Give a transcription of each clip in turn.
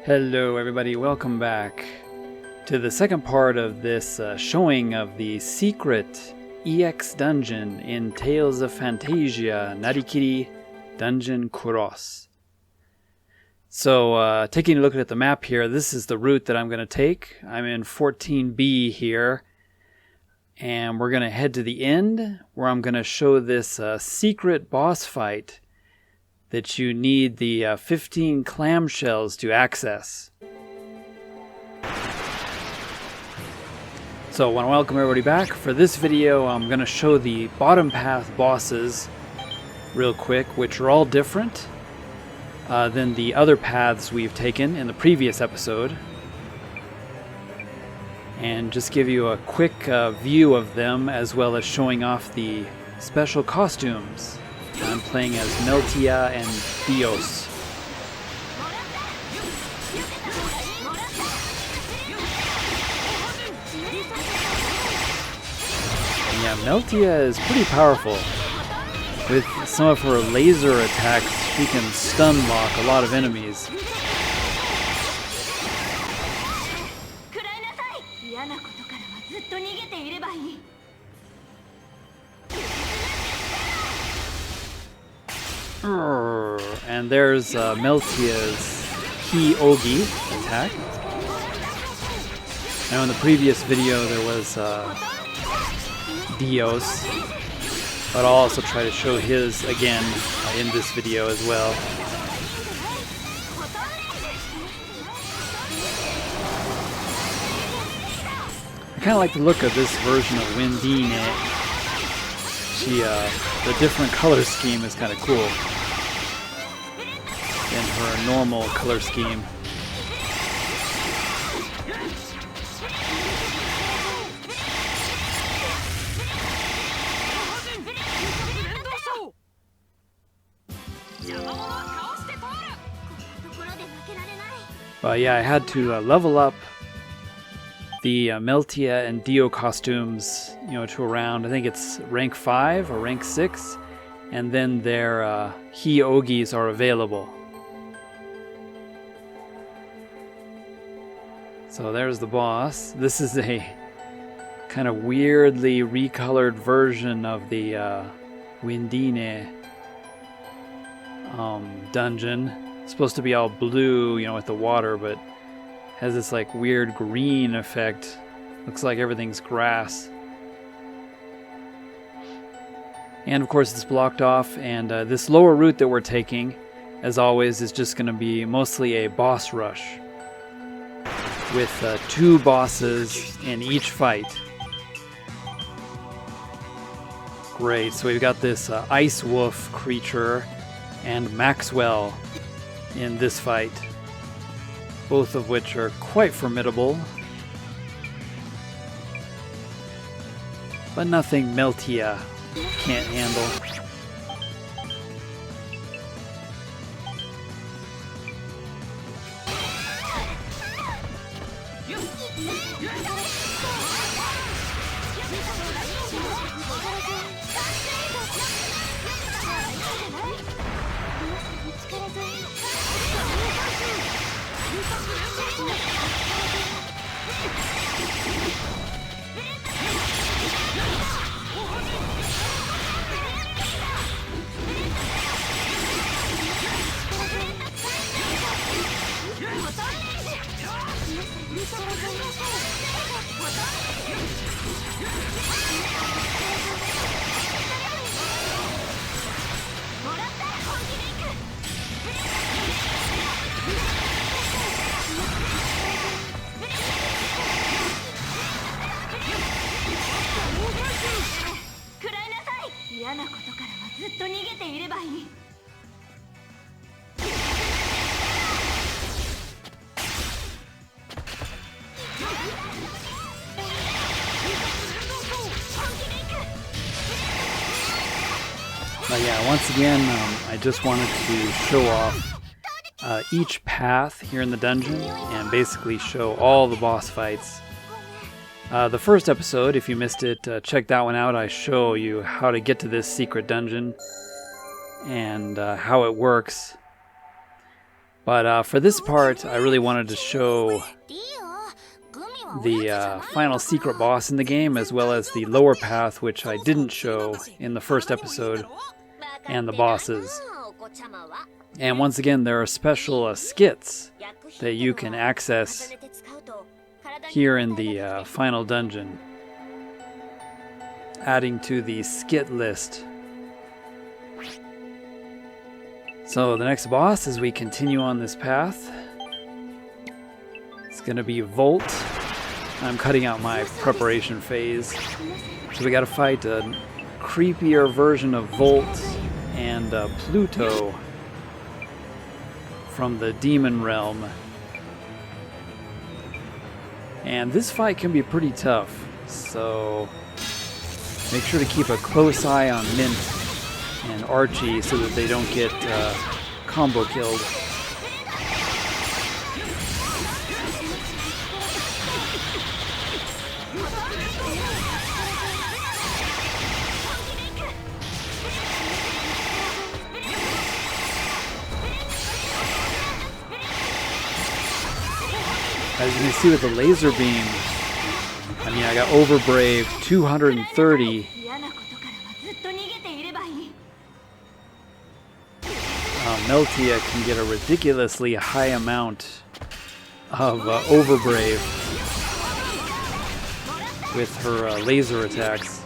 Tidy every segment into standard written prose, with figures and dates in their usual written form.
Hello everybody, welcome back to the second part of this showing of the secret EX dungeon in Tales of Phantasia, Narikiri Dungeon Cross. So taking a look at the map here, this is the route that I'm going to take. I'm in 14B here, and we're going to head to the end where I'm going to show this secret boss fight that you need the 15 clamshells to access. So I want to welcome everybody back. For this video, I'm going to show the bottom path bosses real quick, which are all different than the other paths we've taken in the previous episode. And just give you a quick view of them, as well as showing off the special costumes. I'm playing as Meltia and Dios. And yeah, Meltia is pretty powerful. With some of her laser attacks, she can stun lock a lot of enemies. And there's Meltia's Hi-Ogi attack. Now in the previous video there was Dios, but I'll also try to show his again in this video as well. I kind of like the look of this version of Windine. The different color scheme is kind of cool than her normal color scheme. But yeah, I had to level up the Meltia and Dio costumes, to around, I think it's rank 5 or rank 6, and then their Hi-Ogis are available. So there's the boss. This is a kind of weirdly recolored version of the Windine dungeon. It's supposed to be all blue, with the water, but has this like weird green effect. Looks like everything's grass. And of course it's blocked off, and this lower route that we're taking, as always, is just going to be mostly a boss rush with 2 bosses in each fight. Great, so we've got this Ice Wolf creature and Maxwell in this fight, both of which are quite formidable, but nothing Meltia can't handle. But yeah, once again, I just wanted to show off each path here in the dungeon and basically show all the boss fights. The first episode, if you missed it, check that one out. I show you how to get to this secret dungeon and how it works. But for this part, I really wanted to show the final secret boss in the game, as well as the lower path, which I didn't show in the first episode, and the bosses. And once again, there are special skits that you can access here in the final dungeon, adding to the skit list. So the next boss, as we continue on this path, it's going to be Volt. I'm cutting out my preparation phase. So we got to fight a creepier version of Volt and Pluto from the demon realm. And this fight can be pretty tough, so make sure to keep a close eye on Mint and Archie so that they don't get combo killed. As you can see with the laser beam, I mean, I got Overbrave 230. Meltia can get a ridiculously high amount of Overbrave with her laser attacks.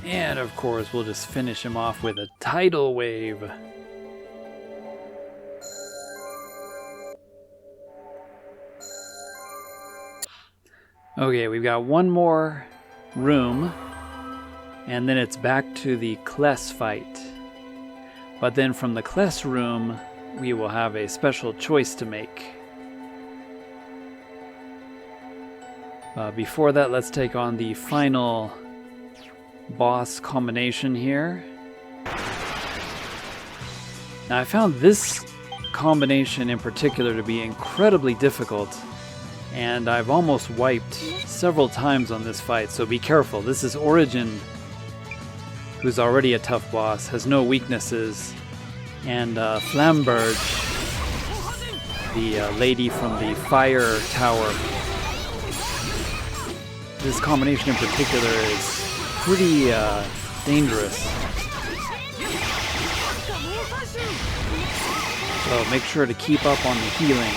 And of course, we'll just finish him off with a tidal wave. Okay, we've got one more room, and then it's back to the Kless fight. But then from the Kless room, we will have a special choice to make. Before that, let's take on the final boss combination here. Now, I found this combination in particular to be incredibly difficult, and I've almost wiped several times on this fight, so be careful. This is Origin, who's already a tough boss, has no weaknesses, and Flamberge, the lady from the fire tower. This combination in particular is pretty dangerous. So make sure to keep up on the healing.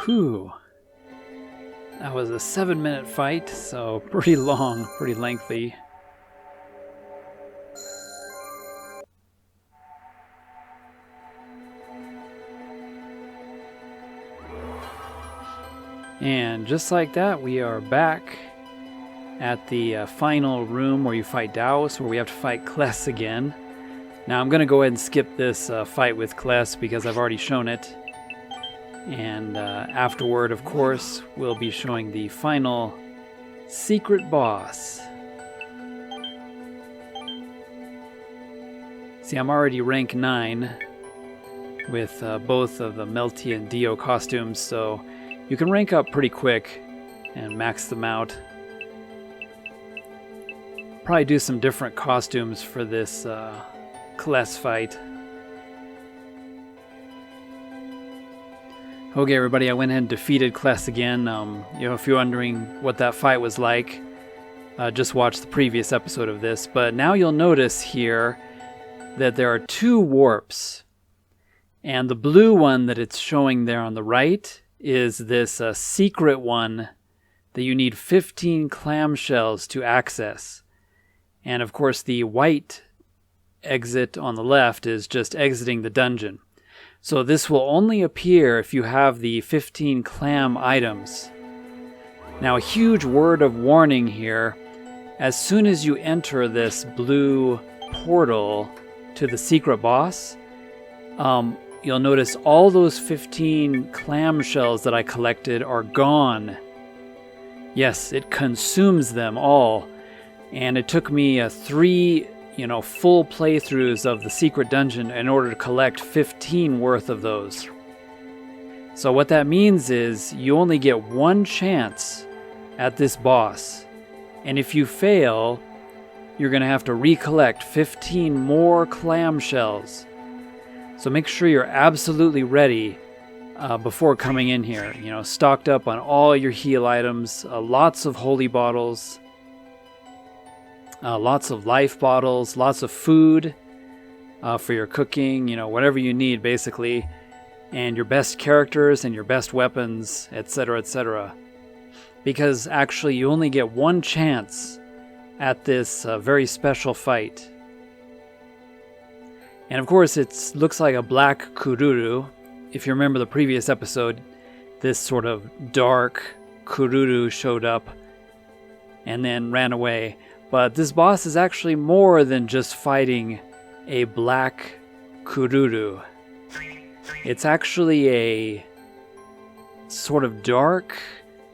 Whew. That was a 7-minute fight, so pretty long, pretty lengthy. And just like that, we are back at the final room where you fight Daos, where we have to fight Kless again. Now I'm going to go ahead and skip this fight with Kless because I've already shown it. And afterward, of course, we'll be showing the final secret boss. See, I'm already rank 9 with both of the Mel and Dio costumes, so you can rank up pretty quick and max them out. Probably do some different costumes for this Kless fight. Okay, everybody, I went ahead and defeated Kless again. If you're wondering what that fight was like, just watch the previous episode of this. But now you'll notice here that there are 2 warps. And the blue one that it's showing there on the right is this secret one that you need 15 clamshells to access. And of course, the white exit on the left is just exiting the dungeon. So this will only appear if you have the 15 clam items. Now, a huge word of warning here. As soon as you enter this blue portal to the secret boss, you'll notice all those 15 clam shells that I collected are gone. Yes, it consumes them all. And it took me 3 full playthroughs of the secret dungeon in order to collect 15 worth of those. So what that means is you only get 1 chance at this boss. And if you fail, you're going to have to recollect 15 more clamshells. So make sure you're absolutely ready before coming in here. Stocked up on all your heal items, lots of holy bottles, lots of life bottles, lots of food for your cooking, whatever you need basically, and your best characters and your best weapons, etc., etc. Because actually you only get 1 chance at this very special fight. And of course it looks like a black Kururu. If you remember the previous episode, this sort of dark Kururu showed up and then ran away. But this boss is actually more than just fighting a black Kururu. It's actually a sort of dark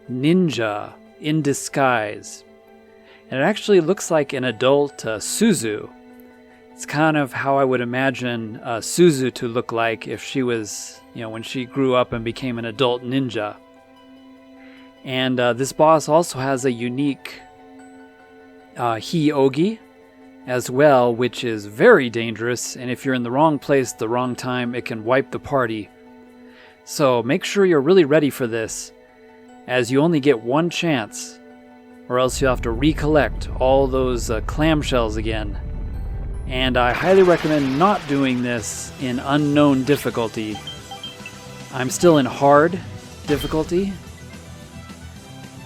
ninja in disguise. And it actually looks like an adult Suzu. It's kind of how I would imagine Suzu to look like if she was, when she grew up and became an adult ninja. And this boss also has a unique Hi-Ogi as well, which is very dangerous, and if you're in the wrong place at the wrong time, it can wipe the party. So make sure you're really ready for this, as you only get 1 chance, or else you'll have to recollect all those clamshells again. And I highly recommend not doing this in unknown difficulty. I'm still in hard difficulty,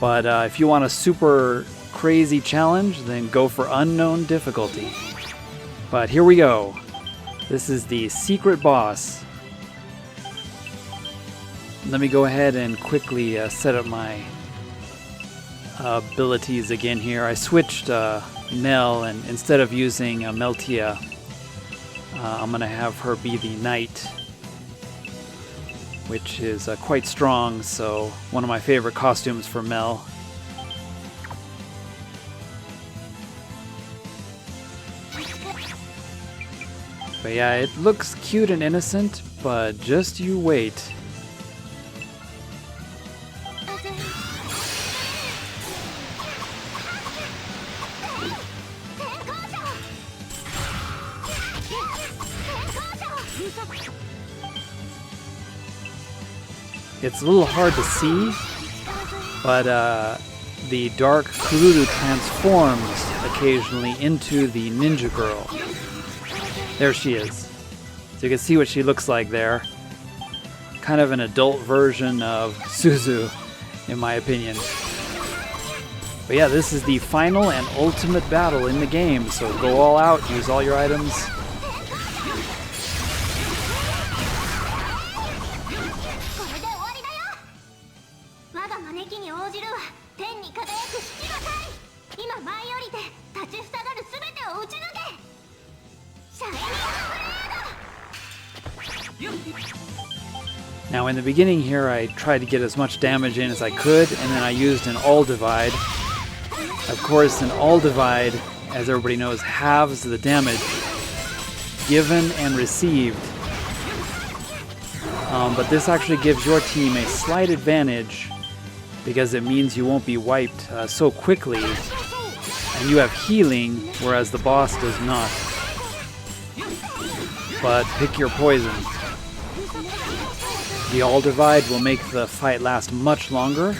but if you want a super crazy challenge, then go for unknown difficulty. But here we go. This is the secret boss. Let me go ahead and quickly set up my abilities again here. I switched Mel, and instead of using Meltia, I'm going to have her be the knight, which is quite strong, so one of my favorite costumes for Mel. But yeah, it looks cute and innocent, but just you wait. It's a little hard to see, but the dark Kururu transforms occasionally into the ninja girl. There she is. So you can see what she looks like there. kind of an adult version of Suzu, in my opinion. But yeah, this is the final and ultimate battle in the game, so go all out, use all your items. Now in the beginning here I tried to get as much damage in as I could, and then I used an all divide. Of course, an all divide, as everybody knows, halves the damage given and received. But this actually gives your team a slight advantage because it means you won't be wiped so quickly, and you have healing, whereas the boss does not. But pick your poison. The all divide will make the fight last much longer,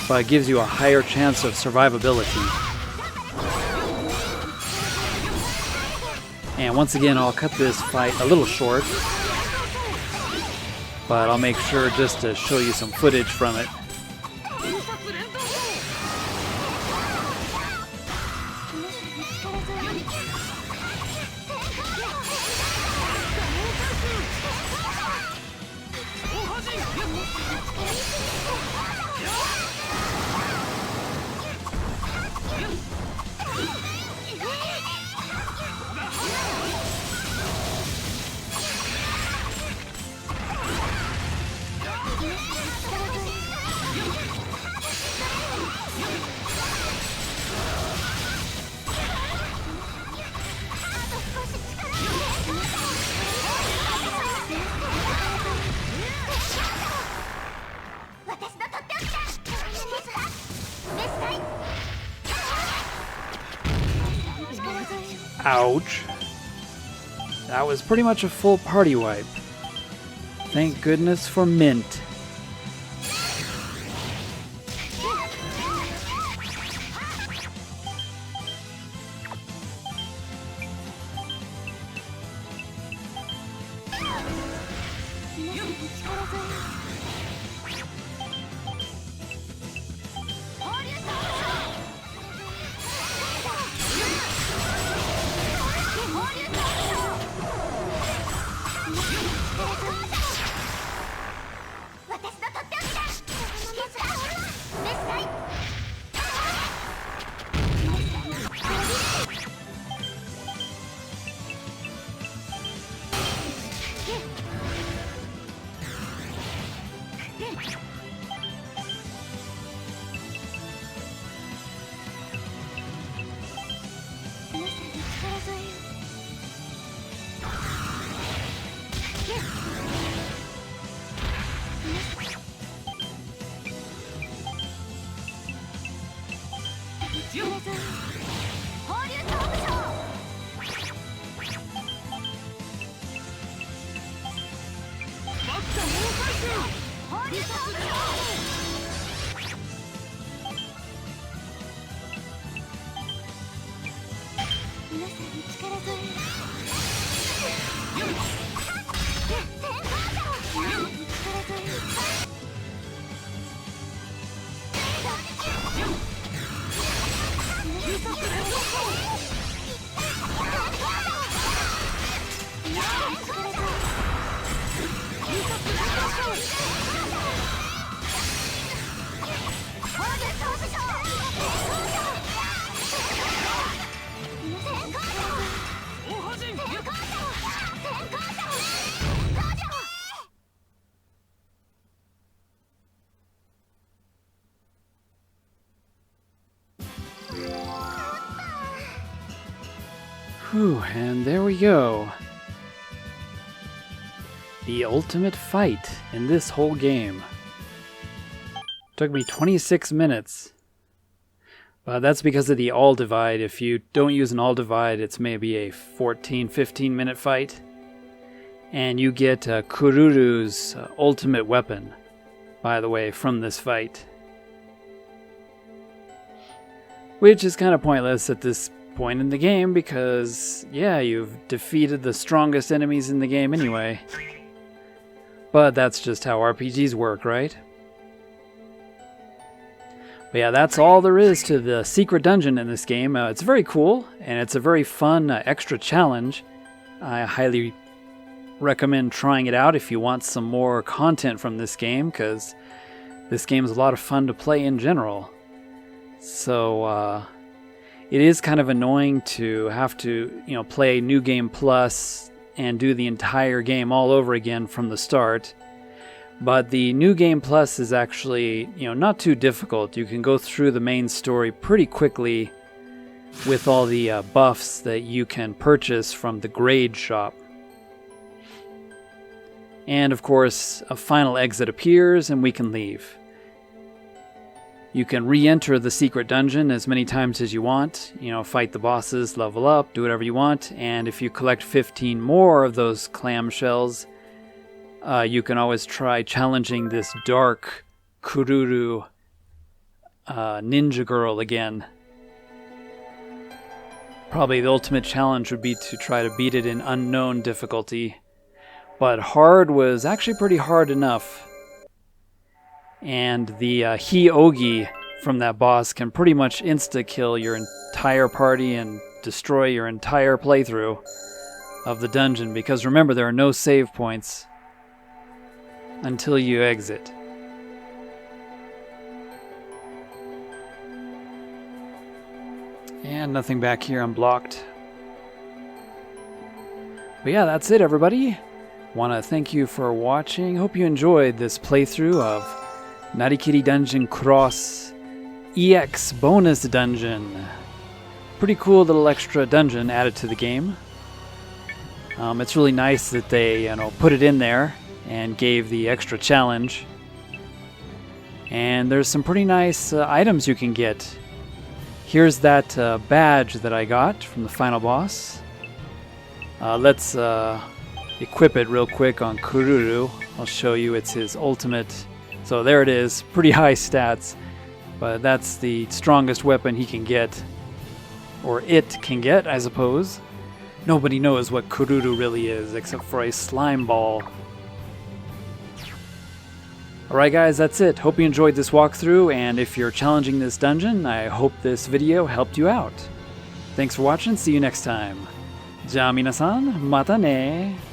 but it gives you a higher chance of survivability. And once again, I'll cut this fight a little short, but I'll make sure just to show you some footage from it. Ouch. That was pretty much a full party wipe. Thank goodness for mint. Whew, and there we go. The ultimate fight in this whole game. Took me 26 minutes. That's because of the all divide. If you don't use an all divide, it's maybe a 14-15 minute fight. And you get Kururu's ultimate weapon, by the way, from this fight. Which is kind of pointless at this point in the game because, yeah, you've defeated the strongest enemies in the game anyway. But that's just how RPGs work, right? But yeah, that's all there is to the secret dungeon in this game. It's very cool, and it's a very fun extra challenge. I highly recommend trying it out if you want some more content from this game, because this game is a lot of fun to play in general. So it is kind of annoying to have to, play New Game Plus and do the entire game all over again from the start. But the New Game Plus is actually, not too difficult. You can go through the main story pretty quickly with all the buffs that you can purchase from the grade shop. And of course, a final exit appears and we can leave. You can re-enter the secret dungeon as many times as you want, fight the bosses, level up, do whatever you want, and if you collect 15 more of those clamshells, you can always try challenging this dark Kururu ninja girl again. Probably the ultimate challenge would be to try to beat it in unknown difficulty, but hard was actually pretty hard enough. And the Hi-Ogi from that boss can pretty much insta-kill your entire party and destroy your entire playthrough of the dungeon, because remember, there are no save points until you exit. And nothing back here unblocked. But yeah, that's it, everybody. Want to thank you for watching. Hope you enjoyed this playthrough of Narikiri Dungeon Cross EX Bonus Dungeon. Pretty cool little extra dungeon added to the game. It's really nice that they, put it in there and gave the extra challenge. And there's some pretty nice items you can get. Here's that badge that I got from the final boss. Let's equip it real quick on Kururu. I'll show you, it's his ultimate. So there it is, pretty high stats, but that's the strongest weapon he can get. Or it can get, I suppose. Nobody knows what Kururu really is, except for a slime ball. Alright guys, that's it. Hope you enjoyed this walkthrough, and if you're challenging this dungeon, I hope this video helped you out. Thanks for watching, see you next time. じゃあ皆さん、またね。